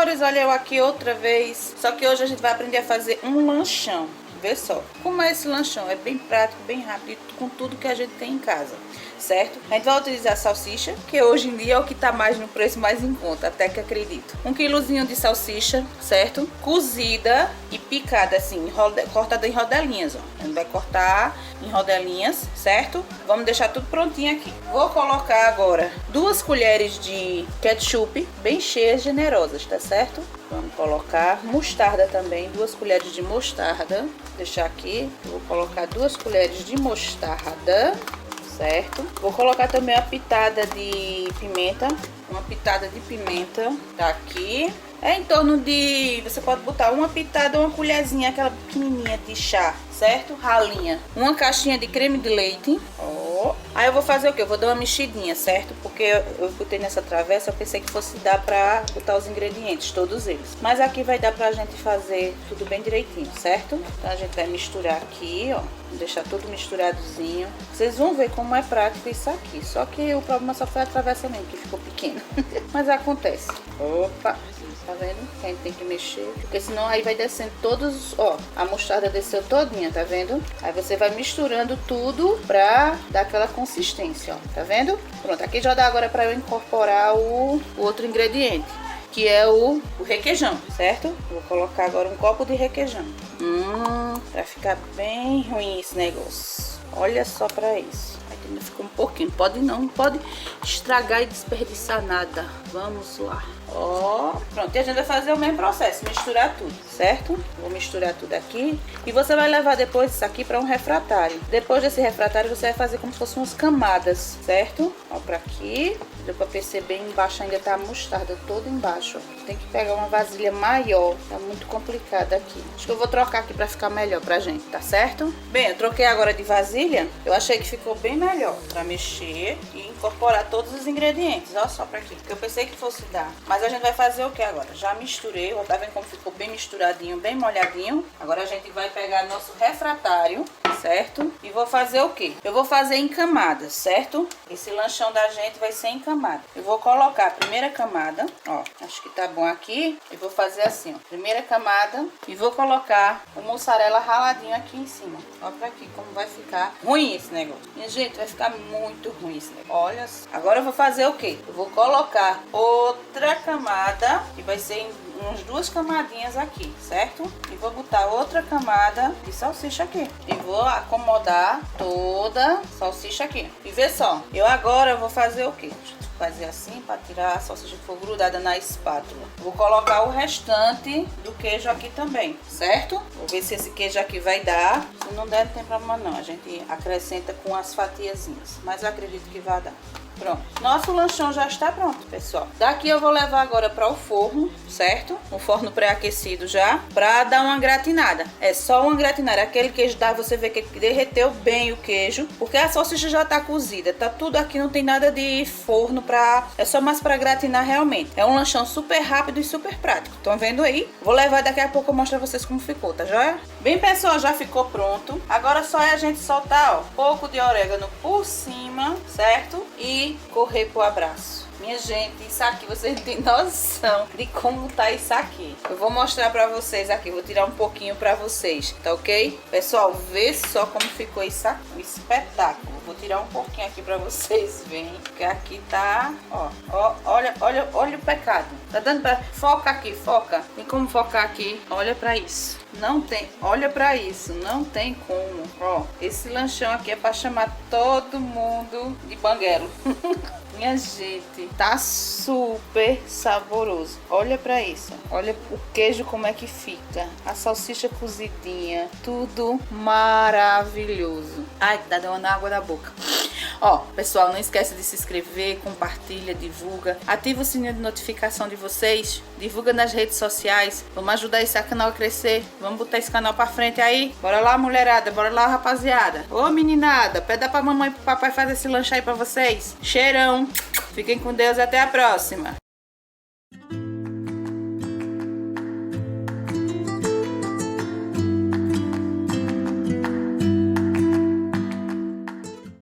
amores, olha eu aqui outra vez. Só que hoje a gente vai aprender a fazer um lanchão. Vê só como é esse lanchão. É bem prático, bem rápido, com tudo que a gente tem em casa, certo? A gente vai utilizar salsicha, que hoje em dia é o que tá mais no preço mais em conta, até que acredito. 1 quilozinho de salsicha, certo? Cozida e picada assim, cortada em rodelinhas, ó. A gente vai cortar em rodelinhas, certo? Vamos deixar tudo prontinho aqui. Vou colocar agora 2 colheres de ketchup, bem cheias, generosas, tá certo? Vamos colocar mostarda também, 2 colheres de mostarda. Vou deixar aqui, eu vou colocar 2 colheres de mostarda, certo? Vou colocar também a pitada de pimenta, uma pitada de pimenta, tá aqui. É em torno de, você pode botar uma pitada, uma colherzinha, aquela pequenininha de chá, certo? Ralinha. Uma caixinha de creme de leite, ó. Aí eu vou fazer o que? Eu vou dar uma mexidinha, certo? Porque eu botei nessa travessa, eu pensei que fosse dar pra botar os ingredientes, todos eles. Mas aqui vai dar pra gente fazer tudo bem direitinho, certo? Então a gente vai misturar aqui, ó. Deixar tudo misturadozinho. Vocês vão ver como é prático isso aqui. Só que o problema só foi a travessa mesmo, que ficou pequena. Mas acontece. Opa! Tá vendo? Que a gente tem que mexer. Porque senão aí vai descendo todos, ó. A mostarda desceu todinha, tá vendo? Aí você vai misturando tudo pra dar aquela consistência, ó. Tá vendo? Pronto, aqui já dá agora pra eu incorporar o outro ingrediente, que é o requeijão, certo? Vou colocar agora um copo de requeijão. Vai ficar bem ruim esse negócio. Olha só pra isso. Ainda ficou um pouquinho. Não pode estragar e desperdiçar nada. Vamos lá. Ó, pronto. E a gente vai fazer o mesmo processo, misturar tudo, certo? Vou misturar tudo aqui. E você vai levar depois isso aqui para um refratário. Depois desse refratário você vai fazer como se fossem umas camadas, certo? Ó, pra aqui. Deu pra perceber, embaixo ainda tá a mostarda toda embaixo, ó. Tem que pegar uma vasilha maior. Tá muito complicado aqui. Acho que eu vou trocar aqui pra ficar melhor pra gente, tá certo? Bem, eu troquei agora de vasilha. Eu achei que ficou bem melhor pra mexer e incorporar todos os ingredientes. Olha só pra aqui, porque eu pensei que fosse dar. Mas a gente vai fazer o que agora? Já misturei, ó, tá vendo como ficou bem misturadinho, bem molhadinho? Agora a gente vai pegar nosso refratário, certo? E vou fazer o que? Eu vou fazer em camadas, certo? Esse lanchão da gente vai ser em camada. Eu vou colocar a primeira camada, ó, acho que tá bom aqui. E vou fazer assim, ó, primeira camada e vou colocar o mussarela raladinho aqui em cima. Ó pra aqui como vai ficar ruim esse negócio. Minha gente, vai ficar muito ruim esse negócio. Olha, agora eu vou fazer o que? Eu vou colocar outra camada, que vai ser em umas 2 camadinhas aqui, certo? E vou botar outra camada de salsicha aqui. E vou acomodar toda a salsicha aqui. E vê só, eu agora vou fazer o que? Fazer assim para tirar a salsicha que for grudada na espátula. Vou colocar o restante do queijo aqui também, certo? Vou ver se esse queijo aqui vai dar. Se não der, não tem problema não. A gente acrescenta com as fatiazinhas. Mas eu acredito que vai dar. Pronto, nosso lanchão já está pronto, pessoal. Daqui eu vou levar agora para o forno, certo? O forno pré-aquecido já, para dar uma gratinada. É só uma gratinada. Aquele queijo dá, você vê que derreteu bem o queijo, porque a salsicha já tá cozida. Tá tudo aqui, não tem nada de forno pra... É só mais para gratinar realmente. É um lanchão super rápido e super prático. Estão vendo aí? Vou levar daqui a pouco, eu mostro pra vocês como ficou, tá joia? Bem, pessoal, já ficou pronto. Agora só é a gente soltar, ó, um pouco de orégano por cima, certo? E correr pro abraço. Minha gente, isso aqui, vocês não têm noção de como tá isso aqui. Eu vou mostrar pra vocês aqui, vou tirar um pouquinho pra vocês, tá ok? Pessoal, vê só como ficou isso aqui, um espetáculo. Vou tirar um pouquinho aqui pra vocês verem, porque aqui tá, ó, olha o pecado. Tá dando pra... Foca aqui, foca. Tem como focar aqui? Olha pra isso. Não tem, olha pra isso, não tem como. Ó, esse lanchão aqui é pra chamar todo mundo de banguelo. Minha gente, tá super saboroso. Olha pra isso. Olha o queijo como é que fica. A salsicha cozidinha. Tudo maravilhoso. Ai, tá dando água da boca. Ó, pessoal, não esquece de se inscrever, compartilha, divulga. Ativa o sininho de notificação de vocês. Divulga nas redes sociais. Vamos ajudar esse canal a crescer. Vamos botar esse canal pra frente aí. Bora lá, mulherada. Bora lá, rapaziada. Ô, meninada. Pede pra mamãe e pro papai fazer esse lanche aí pra vocês. Cheirão. Fiquem com Deus e até a próxima.